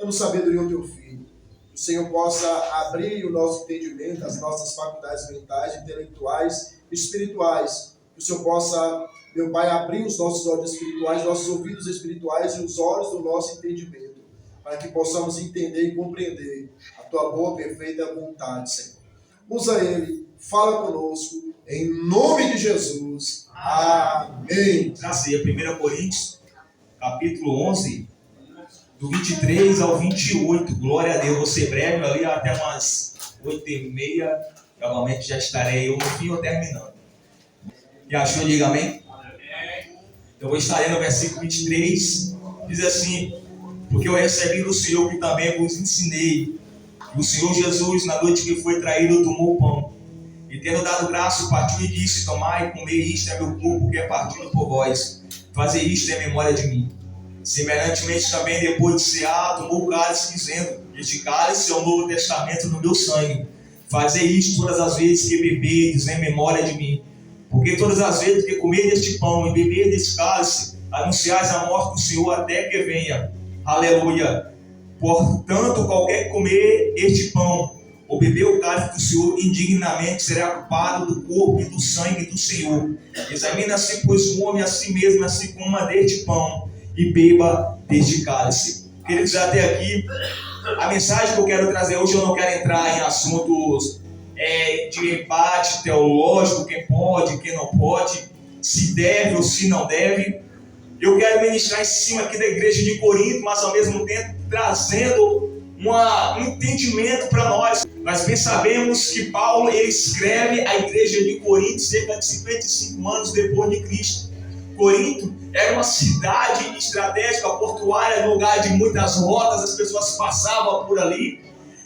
Damos sabedoria ao teu filho. Que o Senhor possa abrir o nosso entendimento, as nossas faculdades mentais, intelectuais, espirituais. Que o Senhor possa, meu Pai, abrir os nossos olhos espirituais, nossos ouvidos espirituais e os olhos do nosso entendimento, para que possamos entender e compreender a tua boa, perfeita vontade, Senhor. Usa ele, fala conosco, em nome de Jesus. Amém. Na ceia, 1 Coríntios, capítulo 11, do 23 ao 28. Glória a Deus. Vou ser breve ali até umas 8h30. Provavelmente já estarei eu no fim ou terminando. E achou? Diga amém. Eu vou estar lendo o versículo 23. Diz assim: porque eu recebi do Senhor que também vos ensinei. Que o Senhor Jesus, na noite que foi traído, tomou o pão. E tendo dado graça, partiu e disse: tomai e comei, isto é meu corpo que é partido por vós. Fazei isto em memória de mim. Semelhantemente também, depois de cear, tomou o cálice, dizendo: este cálice é o novo testamento no meu sangue. Fazei isto todas as vezes que bebedes em memória de mim. Porque todas as vezes que comerdes este pão e beberdes este cálice, anunciais a morte do Senhor até que venha. Aleluia. Portanto, qualquer que comer este pão ou beber o cálice do Senhor indignamente será culpado do corpo e do sangue do Senhor. Examina-se, pois, o homem a si mesmo, assim coma deste pão e beba deste cálice. Queridos, até aqui, a mensagem que eu quero trazer hoje, eu não quero entrar em assuntos de embate teológico, quem pode, quem não pode, se deve ou se não deve. Eu quero ministrar em cima aqui da igreja de Corinto, mas ao mesmo tempo trazendo um entendimento para nós. Nós bem sabemos que Paulo ele escreve a igreja de Corinto cerca de 55 anos depois de Cristo. Corinto era uma cidade estratégica, portuária, lugar de muitas rotas, as pessoas passavam por ali.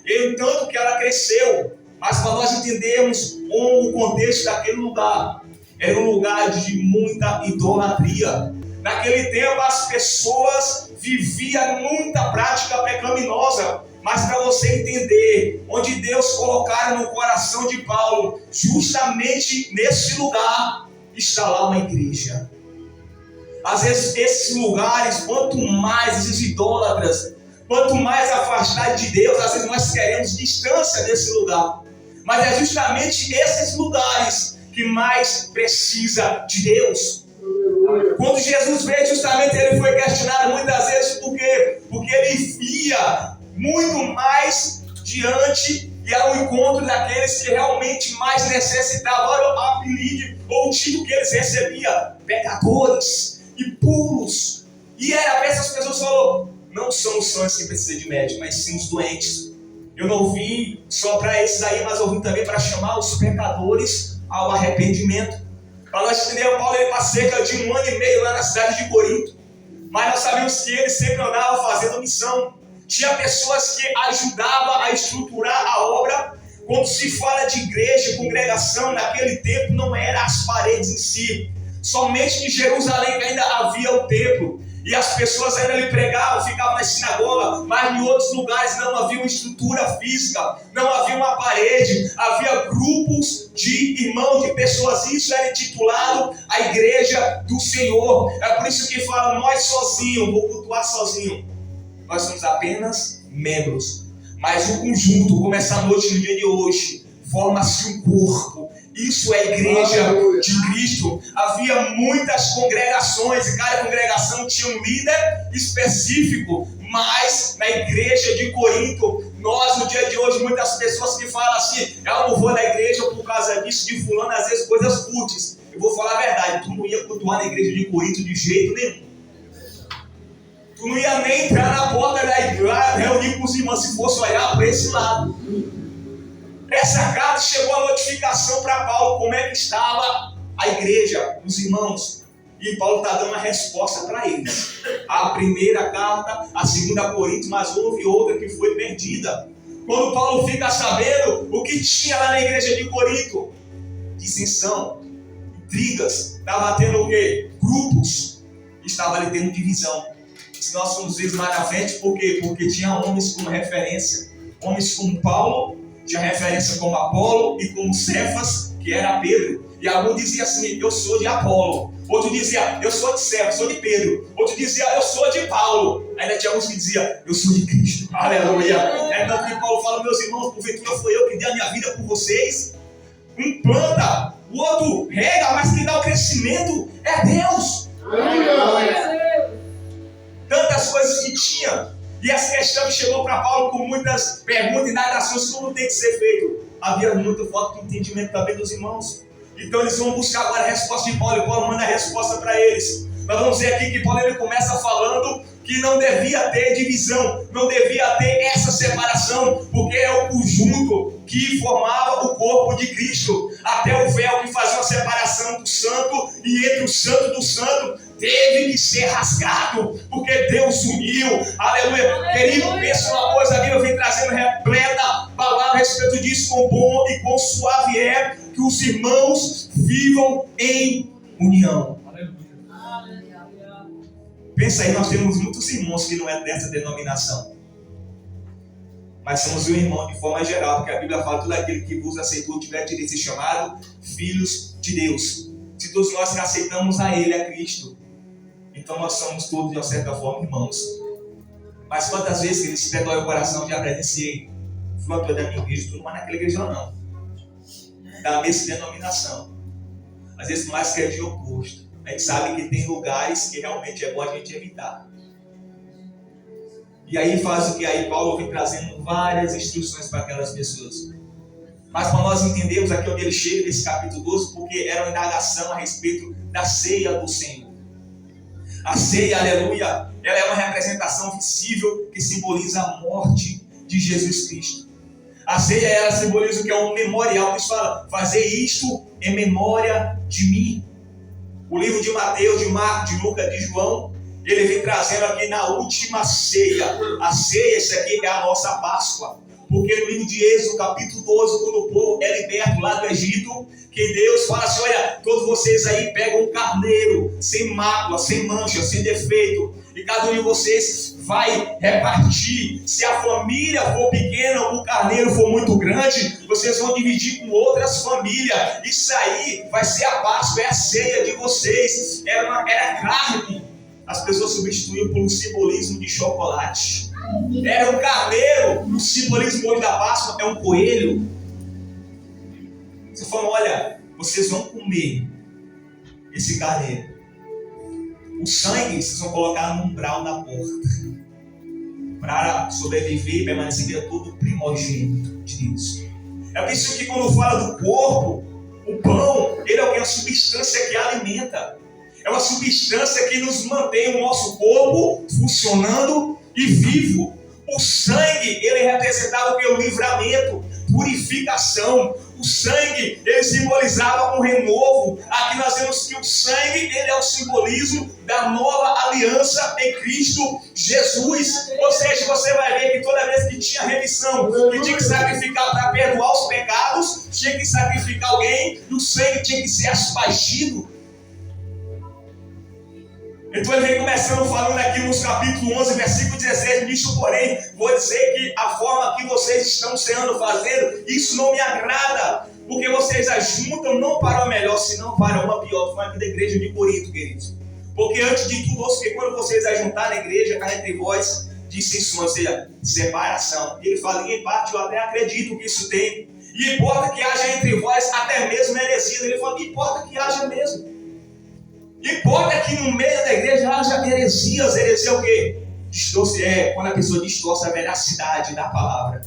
E tanto que ela cresceu, mas para nós entendermos o contexto daquele lugar, era um lugar de muita idolatria. Naquele tempo as pessoas viviam muita prática pecaminosa. Mas para você entender onde Deus colocara no coração de Paulo, justamente nesse lugar está lá uma igreja. Às vezes esses lugares, quanto mais esses idólatras, quanto mais afastados de Deus, às vezes nós queremos distância desse lugar. Mas é justamente esses lugares que mais precisa de Deus. Quando Jesus veio, justamente ele foi questionado muitas vezes por quê? Porque ele via muito mais diante e ao encontro daqueles que realmente mais necessitavam. Olha o apelido ou o título que eles recebiam: pecadores, impuros. E era para essas pessoas, falou, não são os sãos que precisam de médico, mas sim os doentes. Eu não vim só para esses aí, mas eu vim também para chamar os pecadores ao arrependimento. Para nós entender, Paulo ele passa cerca de 1 ano e meio lá na cidade de Corinto. Mas nós sabemos que ele sempre andava fazendo missão. Tinha pessoas que ajudavam a estruturar a obra. Quando se fala de igreja, congregação, naquele tempo não eram as paredes em si. Somente em Jerusalém ainda havia o templo. E as pessoas ainda lhe pregavam, ficavam na sinagoga, mas em outros lugares não havia uma estrutura física, não havia uma parede, havia grupos de irmãos, de pessoas. Isso era intitulado a igreja do Senhor. É por isso que falam, nós sozinhos, vou cultuar sozinho. Nós somos apenas membros. Mas o conjunto, como essa noite, no dia de hoje, forma-se um corpo. Isso é a igreja de Cristo. Havia muitas congregações e cada congregação tinha um líder específico. Mas na igreja de Corinto, nós no dia de hoje, muitas pessoas que falam assim, eu não vou na igreja por causa disso, de fulano, às vezes coisas fúteis. Eu vou falar a verdade, tu não ia cultuar na igreja de Corinto de jeito nenhum. Tu não ia nem entrar na porta da igreja, reunir com os irmãos se fosse olhar para esse lado. Essa carta chegou a notificação para Paulo, como é que estava a igreja, os irmãos. E Paulo está dando a resposta para eles. A primeira carta, a segunda Coríntios, mas houve outra que foi perdida. Quando Paulo fica sabendo o que tinha lá na igreja de Corinto, dissensão, intrigas, estava tendo o quê? Grupos, estava ali tendo divisão. Se nós formos ver mais na frente, por quê? Porque tinha homens como referência, homens como Paulo, tinha referência como Apolo e como Cefas, que era Pedro. E algum dizia assim, eu sou de Apolo. Outro dizia, eu sou de Cefas, sou de Pedro. Outro dizia, eu sou de Paulo. Ainda tinha alguns que diziam, eu sou de Cristo. Aleluia. É tanto que Paulo fala, meus irmãos, porventura foi eu que dei a minha vida por vocês. Um planta, o outro rega, mas quem dá o crescimento é Deus. Tantas coisas que tinha. E essa questão chegou para Paulo com muitas perguntas e indagações, como tem que ser feito. Havia muito forte entendimento também dos irmãos. Então eles vão buscar agora a resposta de Paulo, e Paulo manda a resposta para eles. Nós vamos ver aqui que Paulo ele começa falando que não devia ter divisão, não devia ter essa separação, porque é o conjunto que formava o corpo de Cristo. Até o véu que fazia uma separação do santo e entre o santo do santo teve que ser rasgado, porque Deus uniu. Aleluia. Querido, pensa uma coisa, a Bíblia vem trazendo repleta palavra a respeito disso, quão bom e quão suave é que os irmãos vivam em união. Pensa aí, nós temos muitos irmãos que não é dessa denominação, mas somos um irmão de forma geral, porque a Bíblia fala, todo aquele que vos aceitou tiver direito de ser chamado filhos de Deus. Se todos nós que aceitamos a Ele, a Cristo, então nós somos todos de uma certa forma irmãos. Mas quantas vezes que ele se dói o coração, já presenciei, fulano é da minha igreja, tu não vai naquela igreja não, da mesma denominação, às vezes mais que é de oposto. A gente sabe que tem lugares que realmente é bom a gente evitar. E aí faz o que? Aí Paulo vem trazendo várias instruções para aquelas pessoas. Mas para nós entendermos aqui onde ele chega nesse capítulo 12, porque era uma indagação a respeito da ceia do Senhor. A ceia, aleluia, ela é uma representação visível que simboliza a morte de Jesus Cristo. A ceia, ela simboliza o que é um memorial, que fala, fazer isto em memória de mim. O livro de Mateus, de Marcos, de Lucas, de João, ele vem trazendo aqui na última ceia. A ceia, isso aqui é a nossa Páscoa. Porque no livro de Êxodo, capítulo 12, quando o povo é liberto lá do Egito, que Deus fala assim, olha, todos vocês aí pegam um carneiro, sem mácula, sem mancha, sem defeito, e cada um de vocês vai repartir. Se a família for pequena, o carneiro for muito grande, vocês vão dividir com outras famílias. Isso aí vai ser a Páscoa, é a ceia de vocês. Era carne. As pessoas substituíam por um simbolismo de chocolate. Era um carneiro, o simbolismo hoje da Páscoa é um coelho. Você falou, olha, vocês vão comer esse carneiro. O sangue vocês vão colocar no umbral da porta. Para sobreviver e permanecer todo primogênito de Deus. É por isso que quando fala do corpo, o pão, ele é uma substância que alimenta. É uma substância que nos mantém o nosso corpo funcionando e vivo. O sangue, ele representava o livramento, purificação. O sangue, ele simbolizava um renovo. Aqui nós vemos que o sangue, ele é o simbolismo da nova aliança em Cristo Jesus. Ou seja, você vai ver que toda vez que tinha remissão, que tinha que sacrificar para perdoar os pecados, tinha que sacrificar alguém, e o sangue tinha que ser aspergido. Então ele vem começando falando aqui nos capítulo 11, versículo 16, nisso porém, vou dizer que a forma que vocês estão sendo fazendo, isso não me agrada, porque vocês ajuntam não para o melhor, senão para uma pior. Foi aqui da igreja de Corinto, queridos. Porque antes de tudo, que quando vocês ajuntarem na igreja, cá entre vós, dissensão, ou seja, separação. Ele fala, em parte eu até acredito que isso tem. E importa que haja entre vós até mesmo heresia. Ele fala, importa que haja mesmo. Importa que no meio da igreja haja heresias. Heresia é o quê? Distorce, quando a pessoa distorce a veracidade da palavra.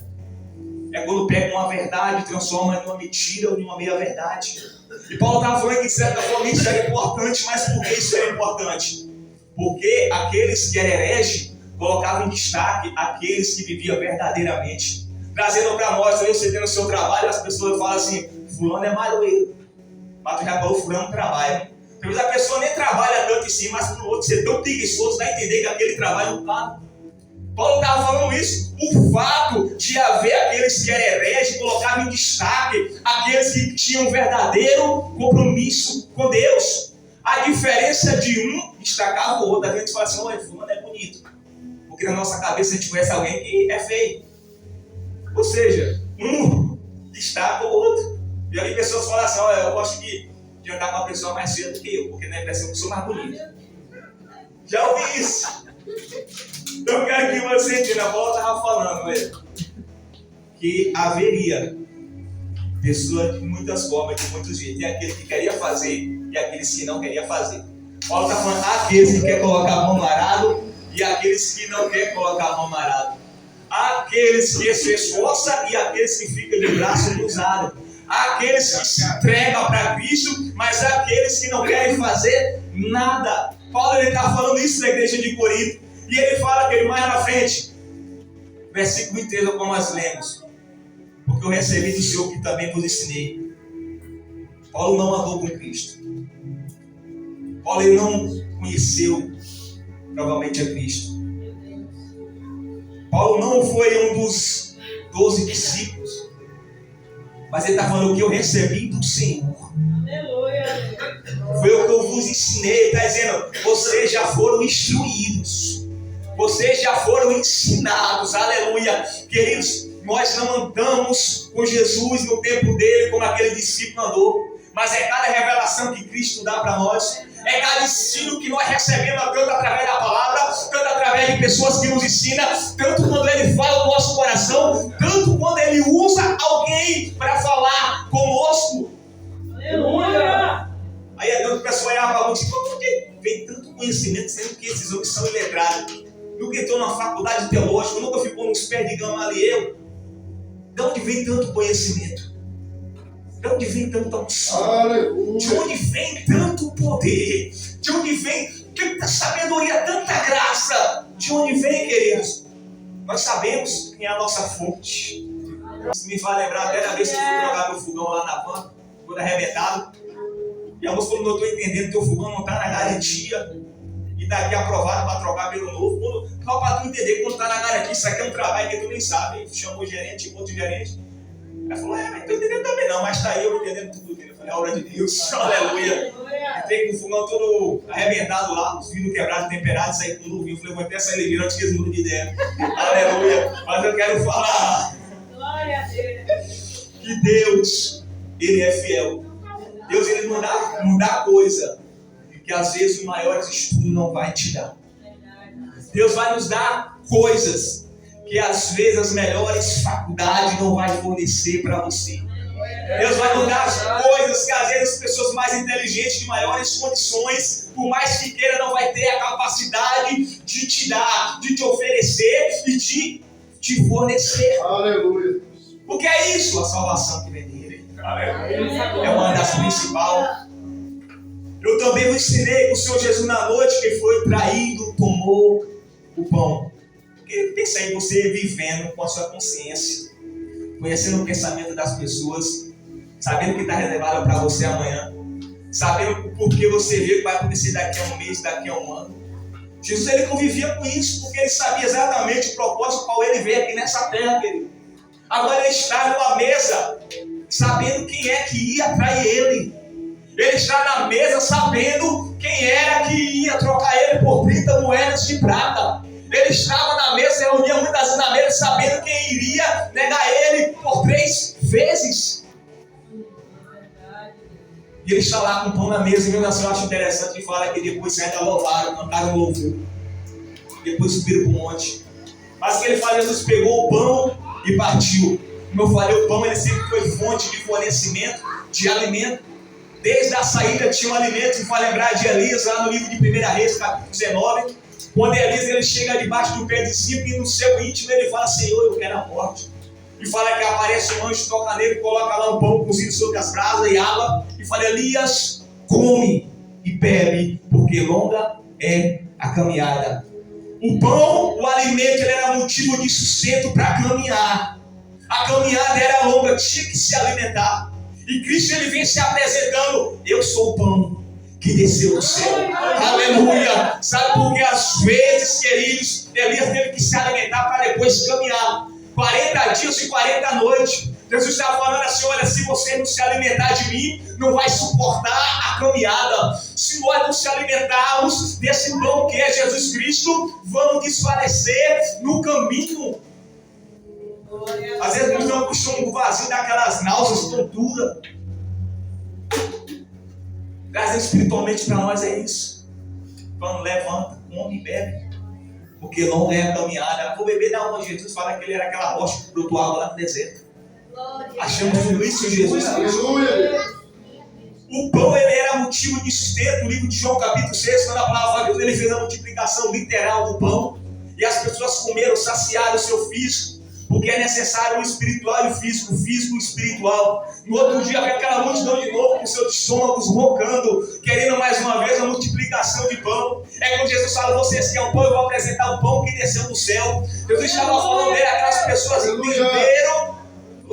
É quando pega uma verdade e transforma em uma mentira ou em uma meia-verdade. E Paulo estava falando que de certa forma isso era importante, mas por que isso era importante? Porque aqueles que eram hereges colocavam em destaque aqueles que viviam verdadeiramente. Trazendo para nós, aí você tem no seu trabalho, as pessoas falam assim, fulano é maloeiro. Mas tu já falou, fulano trabalha. Talvez a pessoa nem trabalha tanto em si, mas para o outro ser tão preguiçoso, dá a entender que aquele trabalho não está. Paulo estava falando isso. O fato de haver aqueles que eram hereges, colocavam em destaque aqueles que tinham um verdadeiro compromisso com Deus. A diferença de um destacava o outro. A gente fala assim, olha, fulano é bonito. Porque na nossa cabeça a gente conhece alguém que é feio. Ou seja, um destaca o outro. Já vi pessoas falar assim, olha, eu gosto de andar com uma pessoa mais feia do que eu, porque na impressão que eu sou mais bonito. Já ouvi isso. Então eu quero que você entenda, a Paula estava falando, velho, que haveria pessoas de muitas formas, de muitos jeitos. Tem aquele que queria fazer e aqueles que não queria fazer. Paulo está falando aqueles que querem colocar a mão no arado e aqueles que não querem colocar a mão no arado. Aqueles que se esforçam e aqueles que ficam de braço cruzado. Aqueles que se entregam para Cristo, mas aqueles que não querem fazer nada. Paulo está falando isso na igreja de Corinto. E ele fala que ele mais na frente, versículo 23, como nós lemos. Porque eu recebi do Senhor que também vos ensinei. Paulo não andou com Cristo. Paulo ele não conheceu provavelmente a Cristo. Paulo não foi um dos 12 discípulos. Mas ele está falando o que eu recebi do Senhor. Aleluia. Foi o que eu vos ensinei. Ele está dizendo, vocês já foram instruídos. Vocês já foram ensinados. Aleluia. Queridos, nós não andamos com Jesus no tempo dele como aquele discípulo andou. Mas é cada revelação que Cristo dá para nós. É cada ensino que nós recebemos, tanto através da palavra, tanto através de pessoas que nos ensinam, tanto quando Ele fala no nosso coração, tanto quando Ele usa alguém para falar conosco. Aleluia! Aí é tanto que o pessoal olhava para você, por que vem tanto conhecimento, sendo que esses homens são iletrados? Nunca entrou na faculdade teológica, nunca ficou nos pés de Gamaliel. De onde vem tanto conhecimento? De onde vem tanta unção? De onde vem tanto poder? De onde vem tanta sabedoria, tanta graça? De onde vem, queridos? Nós sabemos quem é a nossa fonte. Isso me faz lembrar até da vez que eu fui jogar meu fogão lá na van, todo arrebentado. E a moça falou, não estou entendendo, teu fogão não está na garantia. E daqui aprovado para trocar pelo novo. Só para tu entender, quando está na garantia, isso aqui é um trabalho que tu nem sabe. Chamou o gerente, outro gerente. Ela falou, mas não estou entendendo também não, mas está aí eu entendendo tudo dele. Eu falei, a obra de Deus, aleluia. Entrei com o fogão todo arrebentado lá, os vidros quebrados, temperados, saí com o vinho. Falei, vou até sair ligeiro antes que eles mudem de ideia. Aleluia. Mas eu quero falar que Deus, Ele é fiel. Deus, Ele não dá coisa que às vezes o maior estudo não vai te dar. Deus vai nos dar coisas que às vezes as melhores faculdades não vai fornecer para você. Deus vai nos dar as coisas que às vezes as pessoas mais inteligentes, de maiores condições, por mais que queira, não vai ter a capacidade de te dar, de te oferecer e de te fornecer. Aleluia. Porque é isso, a salvação que vem dele. É uma das principais. Eu também vos ensinei que o Senhor Jesus na noite que foi traído, tomou o pão. Pensa aí você vivendo com a sua consciência, conhecendo o pensamento das pessoas, sabendo o que está reservado para você amanhã, sabendo o porquê você vê o que vai acontecer daqui a um mês, daqui a um ano. Jesus ele convivia com isso porque ele sabia exatamente o propósito qual ele veio aqui nessa terra, querido. Agora ele está numa mesa sabendo quem é que ia trair ele. Ele está na mesa sabendo quem era que ia trocar ele por 30 moedas de prata. Ele estava na mesa, reunia muitas vezes na mesa, sabendo quem iria negar ele por 3 vezes. E ele está lá com o pão na mesa, e mesmo assim eu acho interessante que fala que depois ainda louvaram, cantaram louvor. Depois subiram para o monte. Mas o que ele faz, Jesus pegou o pão e partiu. Como eu falei, o pão ele sempre foi fonte de fornecimento, de alimento. Desde a saída tinha um alimento, e vai lembrar de Elias, lá no livro de 1 Reis, capítulo 19. Quando Elias ele chega debaixo do pé de discípulo e no seu íntimo ele fala, Senhor, eu quero a morte. E fala que aparece um anjo, toca nele, coloca lá um pão cozido sobre as brasas e água. E fala, Elias, come e bebe, porque longa é a caminhada. O pão, o alimento, ele era motivo de sustento para caminhar. A caminhada era longa, tinha que se alimentar. E Cristo ele vem se apresentando, eu sou o pão que desceu do céu. Aleluia. Sabe por que às vezes, queridos, Elias teve que se alimentar para depois caminhar 40 dias e 40 noites. Jesus está falando assim, olha, se você não se alimentar de mim, não vai suportar a caminhada. Se nós não se alimentarmos desse pão que é Jesus Cristo, vamos desfalecer no caminho. Às vezes nós estamos com o vazio daquelas náuseas, tontura. Trazer espiritualmente para nós é isso. Vamos, levanta, come e bebe. Porque longa é a caminhada. Vou beber da onde? Jesus fala que ele era aquela rocha que brotou água lá no deserto. Achamos tudo isso em Jesus Cristo. O pão, ele era motivo de sustento. No livro de João, capítulo 6, quando a palavra fala que Deus, ele fez a multiplicação literal do pão. E as pessoas comeram, saciaram o seu físico. Porque é necessário o espiritual e o físico e o espiritual. No outro dia, vem aquela multidão de novo com seus estômagos roncando, querendo mais uma vez a multiplicação de pão. É quando Jesus fala: vocês querem o pão, eu vou apresentar o pão que desceu do céu. Jesus estava falando dele, aquelas pessoas entenderam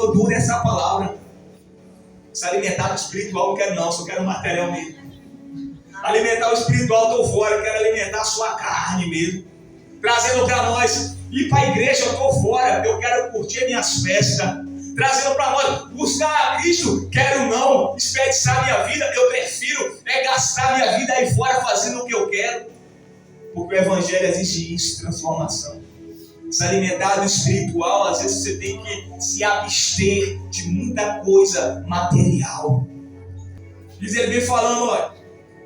dura essa palavra. Se alimentar do espiritual, não quero não, só quero material mesmo. Alimentar o espiritual, estou fora, eu quero alimentar a sua carne mesmo. Trazendo para nós, ir para a igreja, eu estou fora, eu quero curtir minhas festas. Trazendo para nós, buscar a Cristo, quero não, desperdiçar minha vida, eu prefiro gastar minha vida aí fora fazendo o que eu quero. Porque o evangelho exige isso, transformação. Se alimentar do espiritual, às vezes você tem que se abster de muita coisa material. Diz ele vem falando, olha,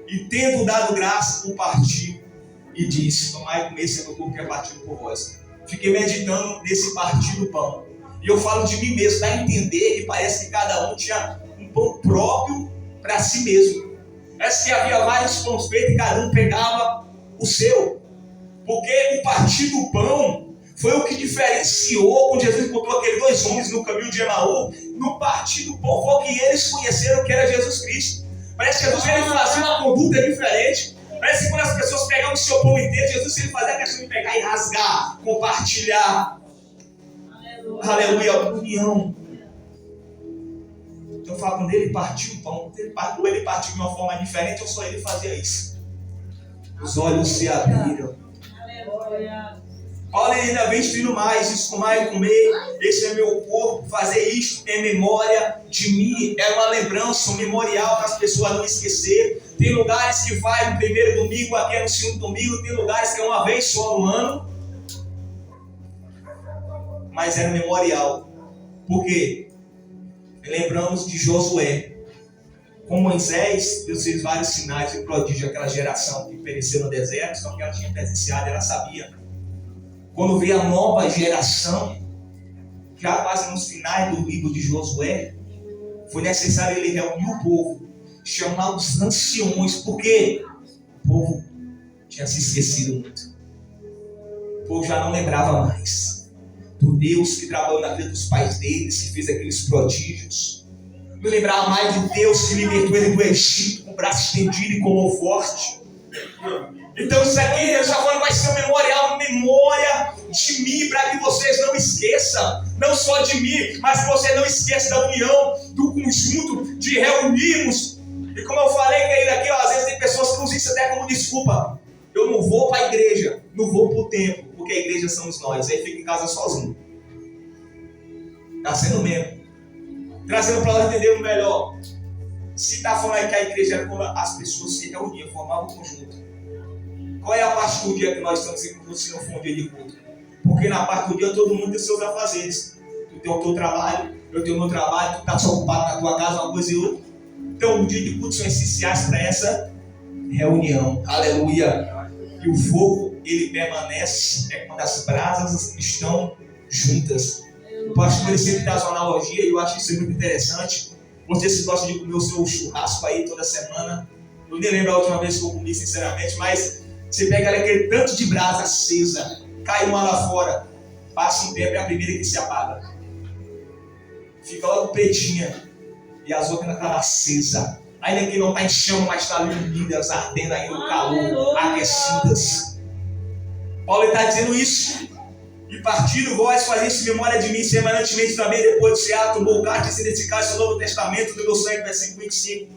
e tendo dado graça, o partiu e disse: tomai e comer, esse é meu corpo que é partido por vós. Fiquei meditando nesse partir do pão. E eu falo de mim mesmo, dá a entender que parece que cada um tinha um pão próprio para si mesmo. Parece que havia vários pães feitos e cada um pegava o seu. Porque o partir do pão foi o que diferenciou quando Jesus encontrou aqueles dois homens no caminho de Emaú. No partir do pão foi que eles conheceram que era Jesus Cristo. Parece que Jesus ele fazia uma conduta diferente. Parece que quando as pessoas pegavam o seu pão inteiro, Jesus ele fazia a questão de pegar e rasgar, compartilhar. Aleluia, união. Então eu falo, quando ele partiu o pão, ele partiu de uma forma diferente, ou só ele fazia isso? Os olhos se abriram. Aleluia. Paulo ainda vem instruindo mais: isso, comai e comer, esse é meu corpo, fazer isto em memória de mim. É uma lembrança, um memorial para as pessoas não esquecerem. Tem lugares que vai no primeiro domingo, aqui é no segundo domingo, tem lugares que é uma vez só no ano. Mas era um memorial. Por quê? Lembramos de Josué. Com Moisés, Deus fez vários sinais e prodígios àquela geração que pereceu no deserto, só que ela tinha presenciado, ela sabia. Quando veio a nova geração, já quase nos finais do livro de Josué, foi necessário ele reunir o povo, chamar os anciões, porque o povo tinha se esquecido muito. O povo já não lembrava mais do Deus que trabalhou na vida dos pais deles, que fez aqueles prodígios. Não lembrava mais do Deus que libertou ele do Egito com o braço estendido e com mão forte. Então isso aqui, Deus está falando, vai ser um memorial, memória de mim, para que vocês não esqueçam, não só de mim, mas que vocês não esqueçam da união, do conjunto, de reunirmos. E como eu falei, que aqui, ó, às vezes tem pessoas que usam isso até como desculpa: eu não vou para a igreja, não vou para o templo, porque a igreja somos nós, aí fica em casa sozinho. Está sendo mesmo. Trazendo para nós entendermos melhor. Se está falando aí que a igreja era quando as pessoas se reuniam, formavam um conjunto. Qual é a parte do dia que nós estamos em culto, se não for um dia de culto? Porque na parte do dia todo mundo tem seus afazeres. Tu tem o teu trabalho, eu tenho o meu trabalho, tu está só ocupado na tua casa, uma coisa e outra. Então o dia de culto são essenciais para essa reunião. Aleluia. E o fogo, ele permanece quando as brasas estão juntas. O pastor ele sempre traz uma analogia e eu acho isso muito interessante. Vocês gostam de comer o seu churrasco aí toda semana. Eu nem lembro a última vez que eu comi, sinceramente, mas você pega aquele tanto de brasa acesa, cai uma lá fora, passa um tempo e a primeira que se apaga. Fica logo pretinha e as outras naquela acesa. Ainda que não está em chama, mas está ali unidas, ardendo aí no calor, aquecidas. Paulo está dizendo isso. E partindo vós fazeste memória de mim semanalmente também, depois de cear, tomou o cálice desse cálice, o Novo Testamento do meu sangue, versículo 25.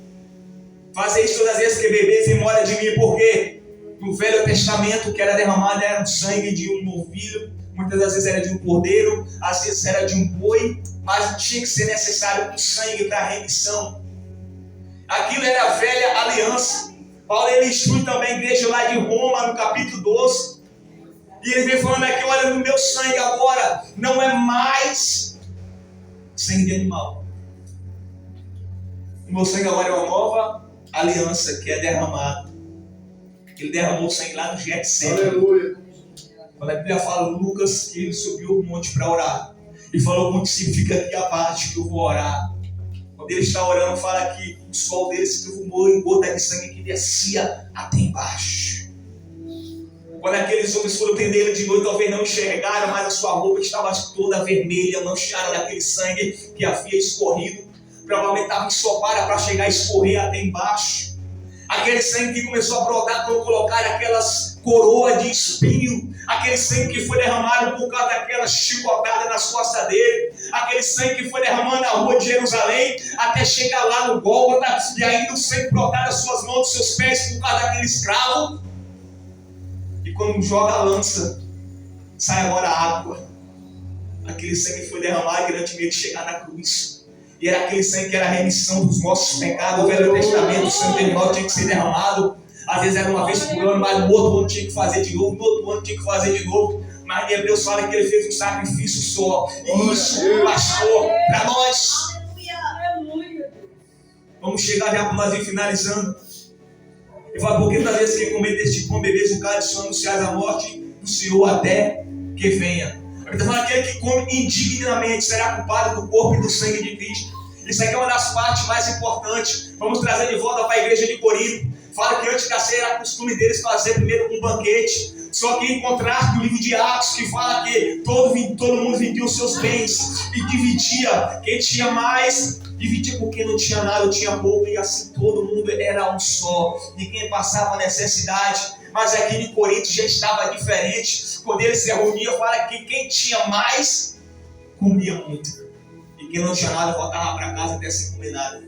Fazeis todas as vezes que bebeis em memória de mim, porque no Velho Testamento, que era derramado era o sangue de um novilho, muitas das vezes era de um cordeiro, às vezes era de um boi, mas tinha que ser necessário um sangue para a remissão. Aquilo era a velha aliança. Paulo ele instrui também a igreja lá de Roma, no capítulo 12. E ele vem falando aqui: olha, no meu sangue agora não é mais sangue de animal. O meu sangue agora é uma nova aliança que é derramado. Ele derramou o sangue lá no Getsemane. Aleluia. Quando a Bíblia fala, Lucas, que ele subiu o monte para orar. E falou com o discípulo, fica aqui a parte que eu vou orar. Quando ele está orando, fala que o suor dele se transformou em gota de sangue que descia até embaixo. Quando aqueles homens foram atender ele de noite, talvez não enxergaram, mas a sua roupa estava toda vermelha, manchada daquele sangue que havia escorrido. Provavelmente estava ensopada para chegar a escorrer até embaixo. Aquele sangue que começou a brotar quando colocaram aquelas coroas de espinho. Aquele sangue que foi derramado por causa daquela chicotada nas costas dele. Aquele sangue que foi derramado na rua de Jerusalém até chegar lá no Gólgota. E ainda o sangue brotar das suas mãos, dos seus pés por causa daquele escravo. E quando joga a lança, sai agora a água. Aquele sangue foi derramado grandemente chegar na cruz. E era aquele sangue que era a remissão dos nossos pecados. O Velho Testamento, o sangue animal tinha que ser derramado. Às vezes era uma vez por ano, mas no outro ano tinha que fazer de novo, no outro ano tinha que fazer de novo. Mas em Hebreus fala que ele fez um sacrifício só. E isso bastou para nós. Aleluia. Vamos chegar já para nós ir finalizando. Ele fala, porque das vezes que comer deste pão, bebeis o cálice, anunciais a morte do Senhor até que venha. Ele está falando, aquele que come indignamente será culpado do corpo e do sangue de Cristo. Isso aqui é uma das partes mais importantes. Vamos trazer de volta para a igreja de Corinto. Fala que antes da ceia era costume deles fazer primeiro um banquete. Só que em contraste no livro de Atos, que fala que todo mundo vendia os seus bens e dividia. Quem tinha mais, dividia com quem não tinha nada, tinha pouco. E assim todo mundo era um só. Ninguém passava necessidade. Mas aqui em Corinto já estava diferente. Quando eles se reuniam, fala que quem tinha mais, comia muito. E quem não tinha nada, voltava para casa até sem comer nada.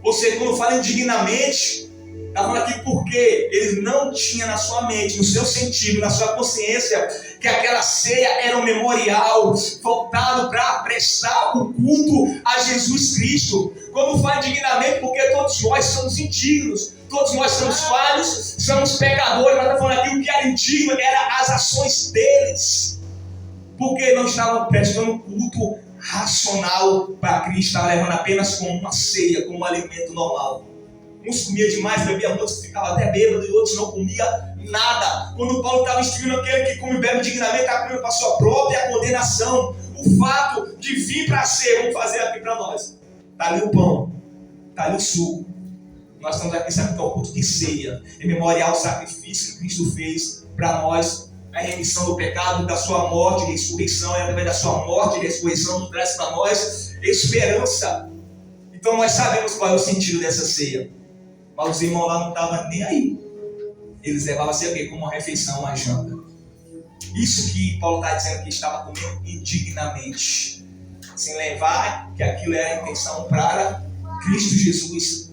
Ou seja, quando fala indignamente, está falando aqui porque eles não tinham na sua mente, no seu sentido, na sua consciência, que aquela ceia era um memorial voltado para prestar o culto a Jesus Cristo. Quando fala indignamente, porque todos nós somos indignos. Todos nós somos falhos, somos pecadores, mas está falando aqui o que era indigno eram as ações deles. Porque não estavam prestando culto racional para Cristo, estavam levando apenas como uma ceia, como um alimento normal. Uns comiam demais, bebiam, outros ficavam até bêbados e outros não comiam nada. Quando Paulo estava instruindo aquele que come e bebe dignamente, está comendo para a sua própria condenação. O fato de vir para a ceia, vamos fazer aqui para nós. Está ali o pão, está ali o suco. Nós estamos aqui, sabe que é o culto de ceia, em memorial ao sacrifício que Cristo fez para nós, a remissão do pecado, da sua morte e ressurreição, e através da sua morte e ressurreição nos traz para nós esperança. Então nós sabemos qual é o sentido dessa ceia. Mas os irmãos lá não estavam nem aí. Eles levavam a ceia como uma refeição, uma janta. Isso que Paulo está dizendo que estava comendo indignamente, sem levar que aquilo era a intenção para Cristo Jesus.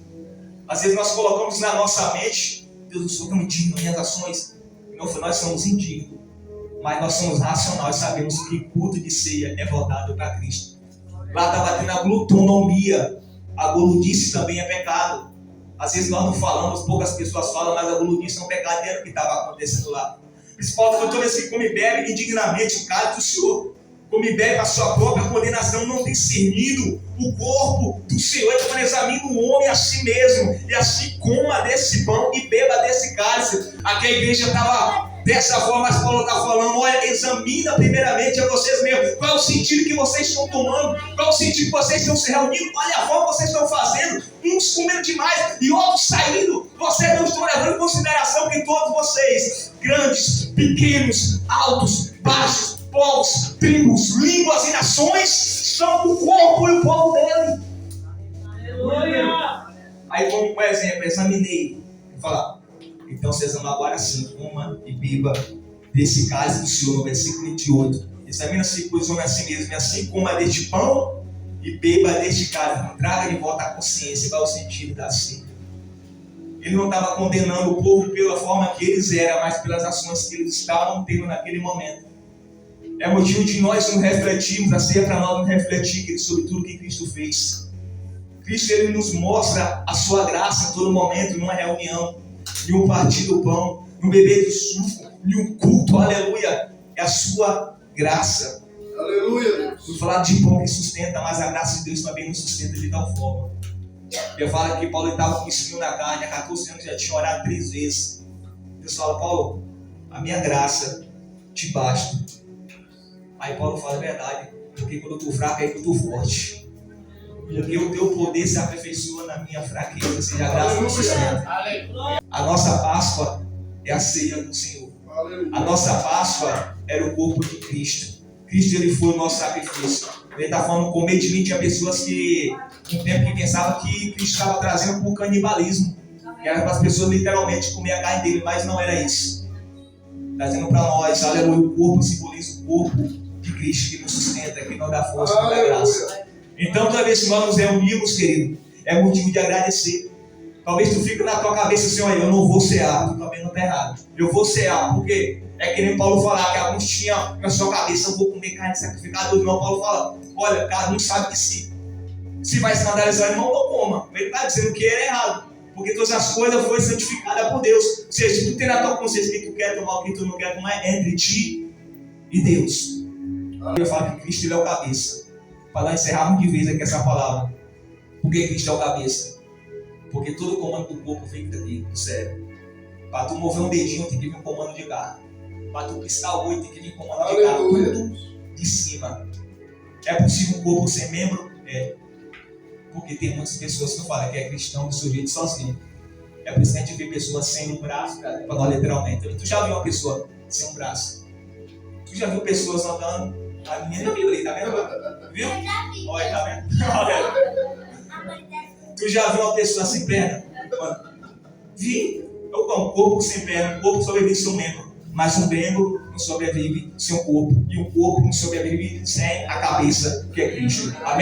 Às vezes nós colocamos na nossa mente, Deus, eu sou tão indigno, minhas ações. Não, nós somos indignos, mas nós somos racionais, sabemos que culto de ceia é voltado para Cristo. Lá estava tendo a glutonomia, a guludice também é pecado. Às vezes nós não falamos, poucas pessoas falam, mas a guludice é um pecado, era o que estava acontecendo lá. O principal foi todo esse que come e bebe indignamente o cálice do Senhor. Come e bebe a sua própria condenação, não discernindo o corpo do Senhor. Então examina o homem a si mesmo, e assim coma desse pão e beba desse cálice. Aqui a igreja estava dessa forma, mas Paulo está falando, olha, examina primeiramente a vocês mesmos. Qual é o sentido que vocês estão tomando? Qual é o sentido que vocês estão se reunindo? Olha a forma que vocês estão fazendo. Uns comendo demais e outros saindo. Vocês não estão levando em consideração que todos vocês, grandes, pequenos, altos, baixos, povos, tribos, línguas e nações, são o corpo e o povo dele. Aleluia. Aí como por exemplo, examinei. Vou falar. Então vocês vão agora sim, coma e beba desse cálice do Senhor, no versículo 28. Examina-se, pois, homem a si mesmo, e assim coma deste pão e beba deste cálice. Traga de volta a consciência, qual é o sentido da ceia. Ele não estava condenando o povo pela forma que eles eram, mas pelas ações que eles estavam tendo naquele momento. É motivo de nós nos refletirmos, a ceia para nós nos refletir sobre tudo que Cristo fez. Cristo, ele nos mostra a sua graça em todo momento, numa reunião, em um partir do pão, no beber do suco, em um culto, aleluia. É a sua graça. Aleluia. Por falar de pão que sustenta, mas a graça de Deus também nos sustenta de tal forma. Eu falo que Paulo estava com espinho na carne, há 14 anos já tinha orado 3 vezes. Deus fala, Paulo, a minha graça te basta. Aí Paulo fala, é verdade, porque quando eu estou fraco é que eu estou forte. Porque o teu poder se aperfeiçoa na minha fraqueza, seja a graça do sustento. A nossa Páscoa é a ceia do Senhor. A nossa Páscoa era o corpo de Cristo. Cristo, ele foi o nosso sacrifício. Ele está falando comer de mim. Tinha pessoas que, um tempo que pensavam que Cristo estava trazendo por canibalismo. Que era para as pessoas literalmente comer a carne dele, mas não era isso. Trazendo para nós, aleluia, o corpo simboliza o corpo de Cristo que nos sustenta, que nos dá força, que nos dá graça. Então, toda vez que nós nos reunimos, querido, é motivo de agradecer. Talvez tu fique na tua cabeça assim, olha, eu não vou cear, tu também não está errado. Eu vou cear, porque é que nem Paulo falar que alguns tinham na sua cabeça, eu vou comer carne sacrificada. O irmão Paulo fala, olha, cada um sabe que se vai escandalizar o irmão, não coma. Ele está dizendo que era errado, porque todas as coisas foram santificadas por Deus. Ou seja, se tu tem na tua consciência que tu quer tomar, o que tu não quer tomar, é entre ti e Deus. Eu falo que Cristo ele é o cabeça. Para encerrar de vez aqui essa palavra. Por que Cristo é o cabeça? Porque todo o comando do corpo vem daqui, do cérebro. Para tu mover um dedinho, tem que vir um comando de carro. Para tu piscar o olho, tem que vir um comando de carro. Tudo de cima. É possível um corpo sem membro? É. Porque tem muitas pessoas que eu falo que é cristão do sujeito sozinho. É por isso que a gente vê pessoas sem um braço, para nós literalmente. Tu já viu uma pessoa sem um braço? Tu já viu pessoas andando? A menina viu ali, tá vendo? Viu? Olha, tá vendo? Tu já viu uma pessoa sem perna? Vi. Um corpo sem perna, um corpo sobrevive sem um membro. Mas um membro não sobrevive sem um corpo. E um corpo não sobrevive sem a cabeça, que é Cristo. Amém?